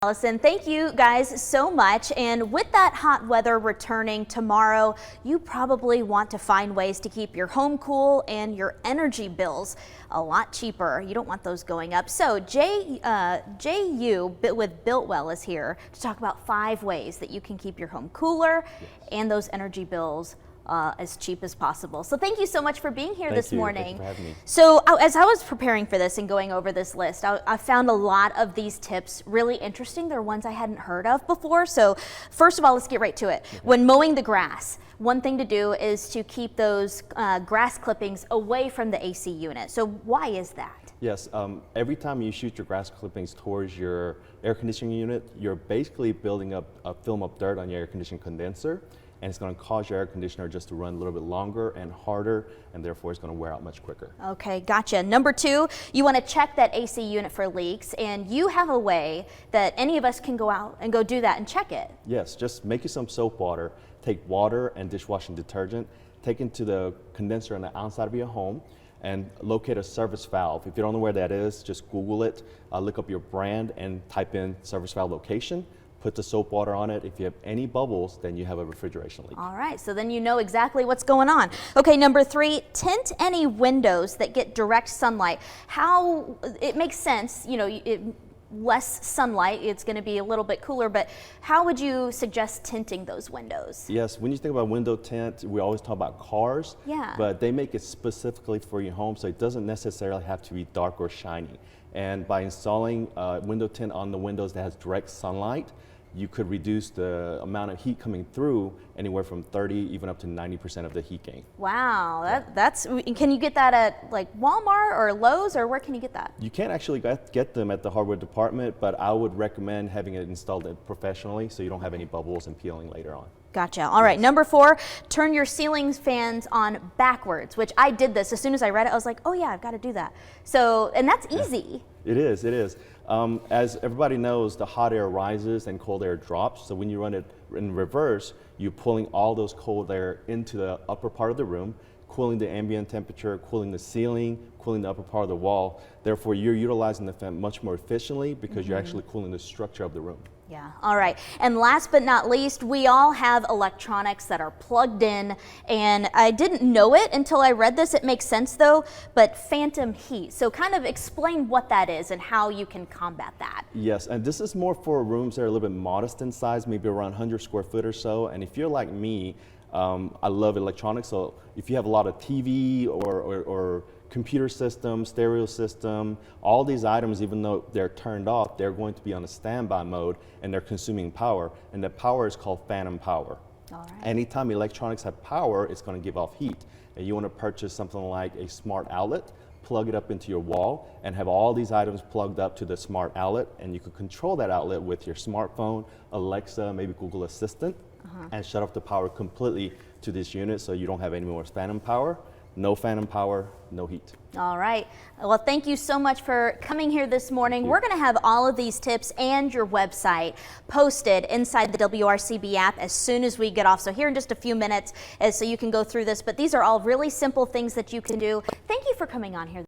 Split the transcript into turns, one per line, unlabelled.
Allison, thank you guys so much. And with that hot weather returning tomorrow, you probably want to find ways to keep your home cool and your energy bills a lot cheaper. You don't want those going up. So JU with BuiltWell is here to talk about 5 ways that you can keep your home cooler and those energy bills as cheap as possible. So thank you so much for being here this morning.
Thank you for having me.
So as I was preparing for this and going over this list, I found a lot of these tips really interesting. They're ones I hadn't heard of before. So first of all, let's get right to it. When mowing the grass, one thing to do is to keep those grass clippings away from the AC unit. So why is that?
Yes, every time you shoot your grass clippings towards your air conditioning unit, you're basically building up a film of dirt on your air conditioning condenser, and it's going to cause your air conditioner just to run a little bit longer and harder, and therefore it's going to wear out much quicker. Okay,
gotcha. Number 2, you want to check that AC unit for leaks, and you have a way that any of us can go out and go do that and check it.
Yes, just make you some soap water, take water and dishwashing detergent, take it to the condenser on the outside of your home, and locate a service valve. If you don't know where that is, just Google it, look up your brand and type in service valve location. Put the soap water on it. If you have any bubbles, then you have a refrigeration leak.
All right, so then you know exactly what's going on. Okay, number 3, tint any windows that get direct sunlight. How, it makes sense, you know, less sunlight, it's going to be a little bit cooler, but how would you suggest tinting those windows?
Yes, when you think about window tint, we always talk about cars, but they make it specifically for your home, so it doesn't necessarily have to be dark or shiny. And by installing window tint on the windows that has direct sunlight, you could reduce the amount of heat coming through anywhere from 30 even up to 90% of the heat gain.
Wow, that's, can you get that at like Walmart or Lowe's, or where can you get that?
You can actually get them at the hardware department, but I would recommend having it installed professionally so you don't have any bubbles and peeling later on.
Gotcha. All right, number 4, turn your ceiling fans on backwards, which I did this. As soon as I read it, I was like, oh yeah, I've got to do that. So, and that's easy.
It is, it is. As everybody knows, the hot air rises and cold air drops. So when you run it in reverse, you're pulling all those cold air into the upper part of the room, cooling the ambient temperature, cooling the ceiling, cooling the upper part of the wall. Therefore, you're utilizing the fan much more efficiently because you're actually cooling the structure of the room.
Yeah, all right. And last but not least, we all have electronics that are plugged in, and I didn't know it until I read this. It makes sense though, but phantom heat. So kind of explain what that is and how you can combat that.
Yes, and this is more for rooms that are a little bit modest in size, maybe around 100 square foot or so. And if you're like me, I love electronics, so if you have a lot of TV or computer system, stereo system, all these items, even though they're turned off, they're going to be on a standby mode and they're consuming power, and the power is called phantom power.
All right.
Anytime electronics have power, it's going to give off heat, and you want to purchase something like a smart outlet, plug it up into your wall, and have all these items plugged up to the smart outlet, and you can control that outlet with your smartphone, Alexa, maybe Google Assistant, and shut off the power completely to this unit so you don't have any more phantom power. No phantom power, no heat.
All right. Well, thank you so much for coming here this morning. We're going to have all of these tips and your website posted inside the WRCB app as soon as we get off. So here in just a few minutes, so you can go through this. But these are all really simple things that you can do. Thank you for coming on here.